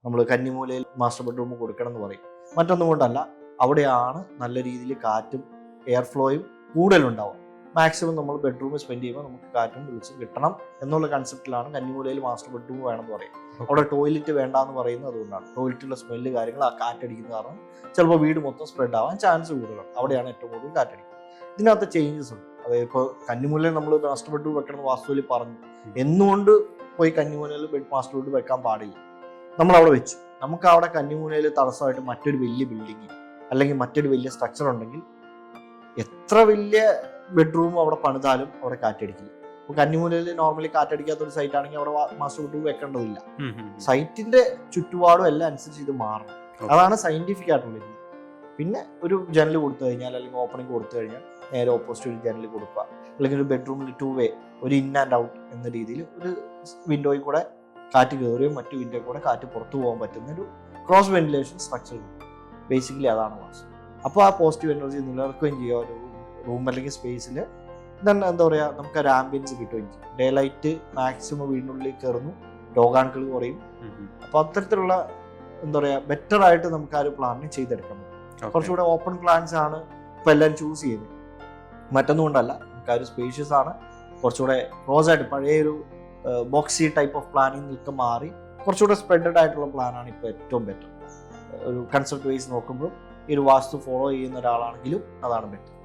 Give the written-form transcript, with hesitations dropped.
നമ്മൾ കന്നിമൂലയിൽ master bedroom കൊടുക്കണം എന്ന് പറയും. മറ്റൊന്നും കൊണ്ടല്ല, അവിടെയാണ് നല്ല രീതിയിൽ കാറ്റും എയർ ഫ്ലോയും കൂടുതലുണ്ടാവും. മാക്സിമം നമ്മൾ ബെഡ്റൂമിൽ സ്പെൻഡ് ചെയ്യുമ്പോൾ നമുക്ക് കാറ്റും വെളിച്ചം കിട്ടണം എന്നുള്ള കൺസെപ്റ്റിലാണ് കന്നിമൂലയിൽ മാസ്റ്റർ ബെഡ്റൂം വേണമെന്ന് പറയും. അവിടെ ടോയ്ലറ്റ് വേണ്ട എന്ന് പറയുന്നത് അതുകൊണ്ടാണ്. ടോയ്ലറ്റിലുള്ള സ്മെല്ല് കാര്യങ്ങൾ ആ കാറ്റടിക്കുന്ന കാരണം ചിലപ്പോൾ വീട് മൊത്തം സ്പ്രെഡ് ആവാൻ ചാൻസ് കൂടുതലാണ്. അവിടെയാണ് ഏറ്റവും കൂടുതൽ കാറ്റടിക്കുന്നത്. ഇതിനകത്ത് ചേഞ്ചസ് ഉണ്ട്. അതായത് ഇപ്പോൾ കന്നിമൂലയിൽ നമ്മൾ മാസ്റ്റർ ബെഡ്റൂം വെക്കണം എന്ന് വാസ്തുവിൽ പറഞ്ഞു. എന്നുകൊണ്ട് പോയി കന്നിമൂലയിൽ മാസ്റ്റർ ബെഡ് വെക്കാൻ പാടില്ല. നമ്മൾ അവിടെ വെച്ചു. നമുക്ക് അവിടെ കന്നിമൂലയിൽ തടസ്സമായിട്ട് മറ്റൊരു വലിയ ബിൽഡിങ് അല്ലെങ്കിൽ മറ്റൊരു വലിയ സ്ട്രക്ചർ ഉണ്ടെങ്കിൽ എത്ര വലിയ ബെഡ്റൂം അവിടെ പണിതാലും അവിടെ കാറ്റടിക്കില്ല. ഇപ്പൊ കന്നിമൂലയിൽ നോർമലി കാറ്റടിക്കാത്ത ഒരു സൈറ്റ് ആണെങ്കിൽ അവിടെ മാസ്റ്റർ ബെഡ്റൂം വെക്കേണ്ടതില്ല. സൈറ്റിന്റെ ചുറ്റുപാടും എല്ലാം അനുസരിച്ച് ഇത് മാറണം. അതാണ് സയന്റിഫിക് ആയിട്ടുള്ള രീതി. പിന്നെ ഒരു ജനൽ കൊടുത്തു കഴിഞ്ഞാൽ അല്ലെങ്കിൽ ഓപ്പണിംഗ് കൊടുത്തു കഴിഞ്ഞാൽ നേരെ ഓപ്പോസിറ്റ് ഒരു ജനൽ കൊടുക്കുക, അല്ലെങ്കിൽ ഒരു ബെഡ്റൂമിൽ 2 വേ ഒരു ഇൻ ആൻഡ് ഔട്ട് എന്ന രീതിയിൽ ഒരു വിൻഡോയിൽ കൂടെ കാറ്റ് കയറുകയും മറ്റു വിൻഡോയിൽ കൂടെ കാറ്റ് പുറത്തു പോകാൻ പറ്റുന്ന ഒരു ക്രോസ് വെന്റിലേഷൻ സ്ട്രക്ചർ. ബേസിക്കലി അതാണ് വാസ്തു. അപ്പോൾ ആ പോസിറ്റീവ് എനർജി നിലനിർത്തുകയും ചെയ്യുക ഒരു റൂം അല്ലെങ്കിൽ സ്പേസിൽ. തന്നെ എന്താ പറയുക, നമുക്ക് ഒരു ആംബിയൻസ് കിട്ടുകയും ചെയ്യും. ഡേ ലൈറ്റ് മാക്സിമം വീടിനുള്ളിൽ കയറുന്നു, രോഗാണുക്കൾ കുറയും. അപ്പോൾ അത്തരത്തിലുള്ള എന്താ പറയുക ബെറ്റർ ആയിട്ട് നമുക്ക് ആ ഒരു പ്ലാനിങ് ചെയ്തെടുക്കാൻ പറ്റും. കുറച്ചുകൂടെ ഓപ്പൺ പ്ലാൻസ് ആണ് ഇപ്പം എല്ലാവരും ചൂസ് ചെയ്യുന്നത്. മറ്റൊന്നും കൊണ്ടല്ല, നമുക്ക് ആ ഒരു സ്പേഷ്യസ് ആണ്. കുറച്ചുകൂടെ ക്ലോസ് ആയിട്ട് പഴയ ഒരു ബോക്സി ടൈപ്പ് ഓഫ് പ്ലാനിങ് നിൽക്ക് മാറി കുറച്ചുകൂടെ സ്പ്രെഡഡ് ആയിട്ടുള്ള പ്ലാനാണ് ഇപ്പോൾ ഏറ്റവും ബെറ്റർ. ഒരു കൺസെപ്റ്റ് വൈസ് നോക്കുമ്പോൾ ഈ ഒരു വാസ്തു ഫോളോ ചെയ്യുന്ന ഒരാളാണെങ്കിലും അതാണ് ബെറ്റർ.